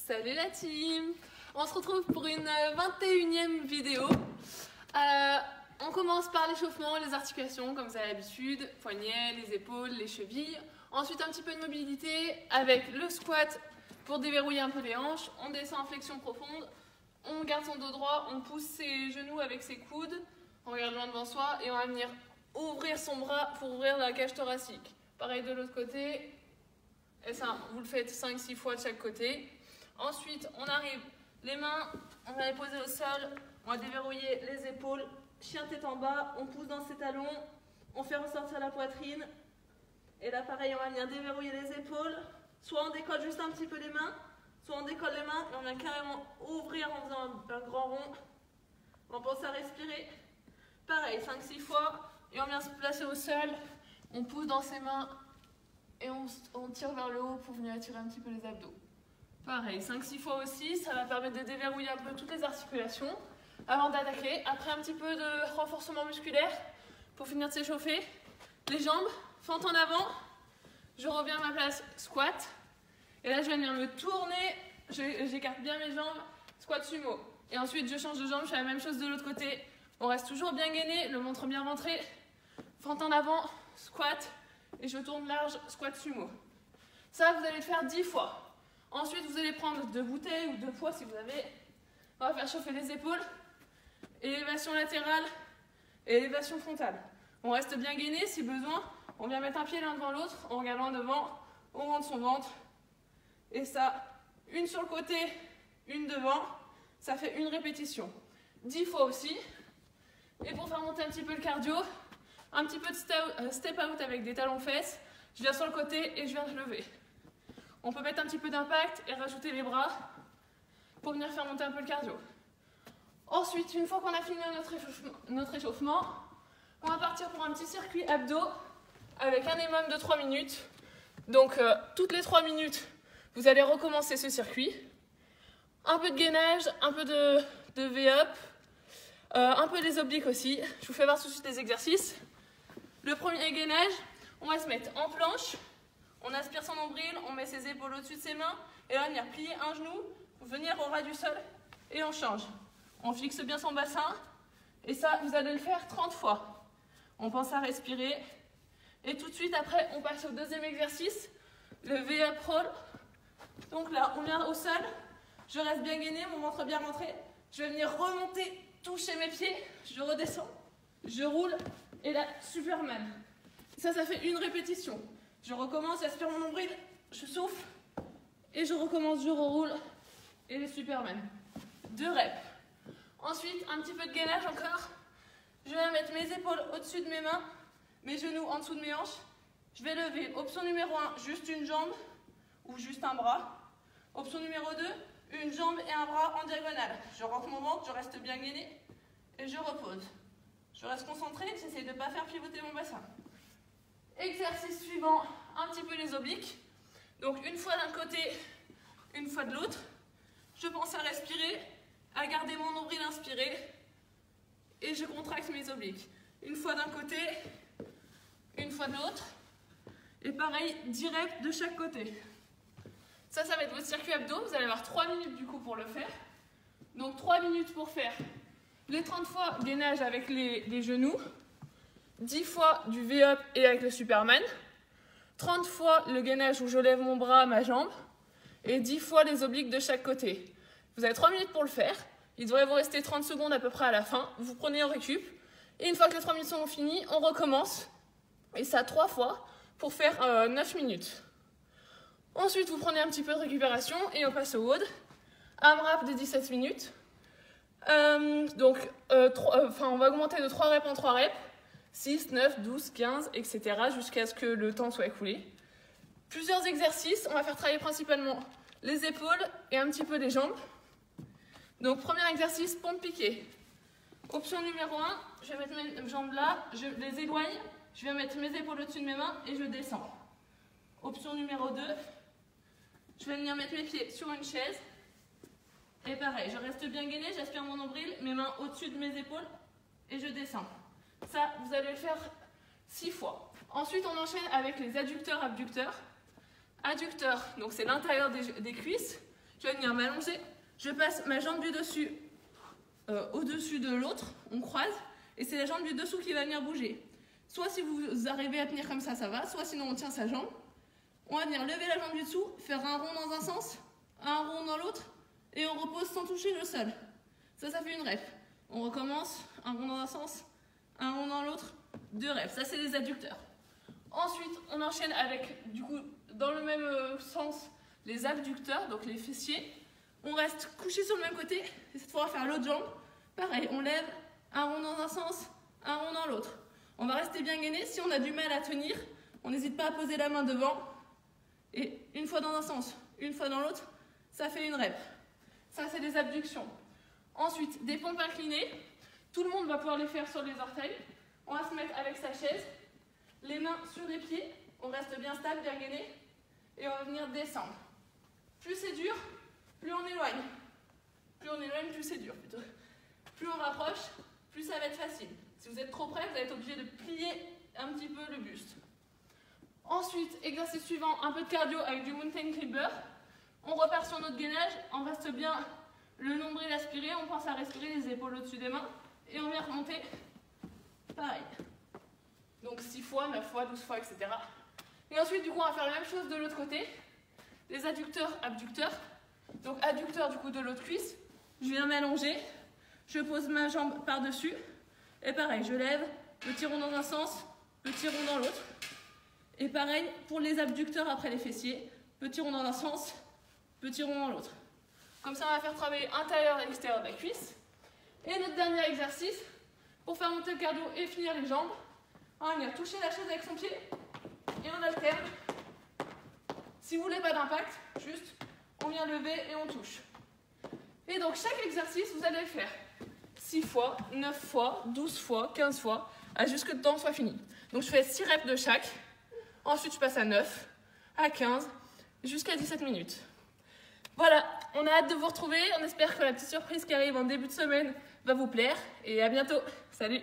Salut la team! On se retrouve pour une 21e vidéo. On commence par l'échauffement, les articulations comme c'est à l'habitude, poignets, les épaules, les chevilles. Ensuite un petit peu de mobilité avec le squat pour déverrouiller un peu les hanches. On descend en flexion profonde, on garde son dos droit, on pousse ses genoux avec ses coudes, on regarde loin devant soi et on va venir ouvrir son bras pour ouvrir la cage thoracique. Pareil de l'autre côté, et ça vous le faites 5-6 fois de chaque côté. Ensuite on arrive, les mains, on va les poser au sol, on va déverrouiller les épaules, chien tête en bas, on pousse dans ses talons, on fait ressortir la poitrine. Et là pareil, on va venir déverrouiller les épaules, soit on décolle juste un petit peu les mains, soit on décolle les mains et on vient carrément ouvrir en faisant un grand rond. On pense à respirer, pareil 5-6 fois, et on vient se placer au sol, on pousse dans ses mains et on tire vers le haut pour venir étirer un petit peu les abdos. Pareil 5-6 fois aussi, ça va permettre de déverrouiller un peu toutes les articulations avant d'attaquer. Après un petit peu de renforcement musculaire pour finir de s'échauffer, les jambes, fente en avant, je reviens à ma place, squat, et là je vais venir me tourner, j'écarte bien mes jambes, squat sumo, et ensuite je change de jambe, je fais la même chose de l'autre côté, on reste toujours bien gainé, le ventre bien rentré, fente en avant, squat, et je tourne large, squat sumo. Ça vous allez le faire 10 fois. Ensuite vous allez prendre 2 bouteilles ou 2 poids si vous avez, on va faire chauffer les épaules, élévation latérale et élévation frontale. On reste bien gainé si besoin. On vient mettre un pied l'un devant l'autre, on regarde loin devant, on rentre son ventre. Et ça, une sur le côté, une devant, ça fait une répétition. 10 fois aussi. Et pour faire monter un petit peu le cardio, un petit peu de step out avec des talons fesses. Je viens sur le côté et je viens de lever. On peut mettre un petit peu d'impact et rajouter les bras pour venir faire monter un peu le cardio. Ensuite, une fois qu'on a fini notre échauffement, on va partir pour un petit circuit abdos avec un minimum de 3 minutes. Donc, toutes les 3 minutes, vous allez recommencer ce circuit. Un peu de gainage, un peu de V-up, un peu des obliques aussi. Je vous fais voir tout de suite les exercices. Le premier gainage, on va se mettre en planche. On aspire son nombril, on met ses épaules au-dessus de ses mains. Et là, on va venir plier un genou, venir au ras du sol et on change. On fixe bien son bassin. Et ça, vous allez le faire 30 fois. On pense à respirer. Et tout de suite, après, on passe au deuxième exercice, le V-up roll. Donc là, on vient au sol. Je reste bien gainé, mon ventre bien rentré. Je vais venir remonter, toucher mes pieds. Je redescends, je roule. Et là, Superman. Ça fait une répétition. Je recommence, j'aspire mon nombril, je souffle. Et je recommence, je reroule. Et les Superman. 2 reps. Ensuite, un petit peu de gainage encore. Je vais mettre mes épaules au-dessus de mes mains, mes genoux en dessous de mes hanches. Je vais lever. Option numéro 1, juste une jambe ou juste un bras. Option numéro 2, une jambe et un bras en diagonale. Je rentre mon ventre, je reste bien gainé et je repose. Je reste concentrée, j'essaie de ne pas faire pivoter mon bassin. Exercice suivant, un petit peu les obliques. Donc une fois d'un côté, une fois de l'autre. Je pense à respirer, à garder mon nombril inspiré et je contracte mes obliques. Une fois d'un côté, une fois de l'autre. Et pareil, 10 reps de chaque côté. Ça va être votre circuit abdos. Vous allez avoir 3 minutes du coup pour le faire. Donc 3 minutes pour faire les 30 fois gainage avec les genoux, 10 fois du V-up et avec le Superman, 30 fois le gainage où je lève mon bras, ma jambe, et 10 fois les obliques de chaque côté. Vous avez 3 minutes pour le faire. Il devrait vous rester 30 secondes à peu près à la fin. Vous prenez en récup. Et une fois que les 3 minutes sont finies, on recommence. Et ça 3 fois pour faire 9 minutes. Ensuite, vous prenez un petit peu de récupération et on passe au WOD. Un wrap de 17 minutes. On va augmenter de 3 reps en 3 reps. 6, 9, 12, 15, etc. jusqu'à ce que le temps soit écoulé. Plusieurs exercices. On va faire travailler principalement les épaules et un petit peu les jambes. Donc, premier exercice, pompe piquée. Option numéro 1, je vais mettre mes jambes là, je les éloigne, je vais mettre mes épaules au-dessus de mes mains et je descends. Option numéro 2, je vais venir mettre mes pieds sur une chaise. Et pareil, je reste bien gainé, j'aspire mon nombril, mes mains au-dessus de mes épaules et je descends. Ça, vous allez le faire 6 fois. Ensuite, on enchaîne avec les adducteurs-abducteurs. Adducteurs, donc c'est l'intérieur des cuisses. Je vais venir m'allonger, je passe ma jambe du dessus au-dessus de l'autre, on croise, et c'est la jambe du dessous qui va venir bouger. Soit si vous arrivez à tenir comme ça va, soit sinon on tient sa jambe. On va venir lever la jambe du dessous, faire un rond dans un sens, un rond dans l'autre, et on repose sans toucher le sol. Ça fait une rep. On recommence, un rond dans un sens, un rond dans l'autre, 2 reps. Ça, c'est les adducteurs. Ensuite, on enchaîne avec, du coup, dans le même sens, les abducteurs, donc les fessiers. On reste couché sur le même côté, et cette fois, on va faire l'autre jambe. Pareil, on lève, un rond dans un sens, un rond dans l'autre. On va rester bien gainé. Si on a du mal à tenir, on n'hésite pas à poser la main devant. Et une fois dans un sens, une fois dans l'autre, ça fait une rep. Ça, c'est les abductions. Ensuite, des pompes inclinées. Tout le monde va pouvoir les faire sur les orteils. On va se mettre avec sa chaise, les mains sur les pieds. On reste bien stable, bien gainé. Et on va venir descendre. Plus c'est dur, plus on éloigne. Plus on éloigne, plus c'est dur plutôt. Plus on rapproche, plus ça va être facile. Si vous êtes trop près, vous allez être obligé de plier un petit peu le buste. Ensuite, exercice suivant, un peu de cardio avec du mountain climber. On repart sur notre gainage, on reste bien le nombril aspiré, on pense à respirer les épaules au-dessus des mains et on vient remonter pareil. Donc 6 fois, 9 fois, 12 fois, etc. Et ensuite, du coup, on va faire la même chose de l'autre côté. Les adducteurs, abducteurs. Donc adducteur du coup de l'autre cuisse. Je viens m'allonger, je pose ma jambe par-dessus et pareil, je lève, petit rond dans un sens, petit rond dans l'autre. Et pareil pour les abducteurs après les fessiers, petit rond dans un sens, petit rond dans l'autre. Comme ça, on va faire travailler intérieur et extérieur de la cuisse. Et notre dernier exercice, pour faire monter le cardio et finir les jambes, on va venir toucher la chaise avec son pied et on alterne. Si vous voulez pas d'impact, juste on vient lever et on touche. Et donc chaque exercice, vous allez le faire 6 fois, 9 fois, 12 fois, 15 fois, jusqu'à ce que le temps soit fini. Donc je fais 6 reps de chaque. Ensuite, je passe à 9, à 15, jusqu'à 17 minutes. Voilà, on a hâte de vous retrouver. On espère que la petite surprise qui arrive en début de semaine va vous plaire. Et à bientôt. Salut!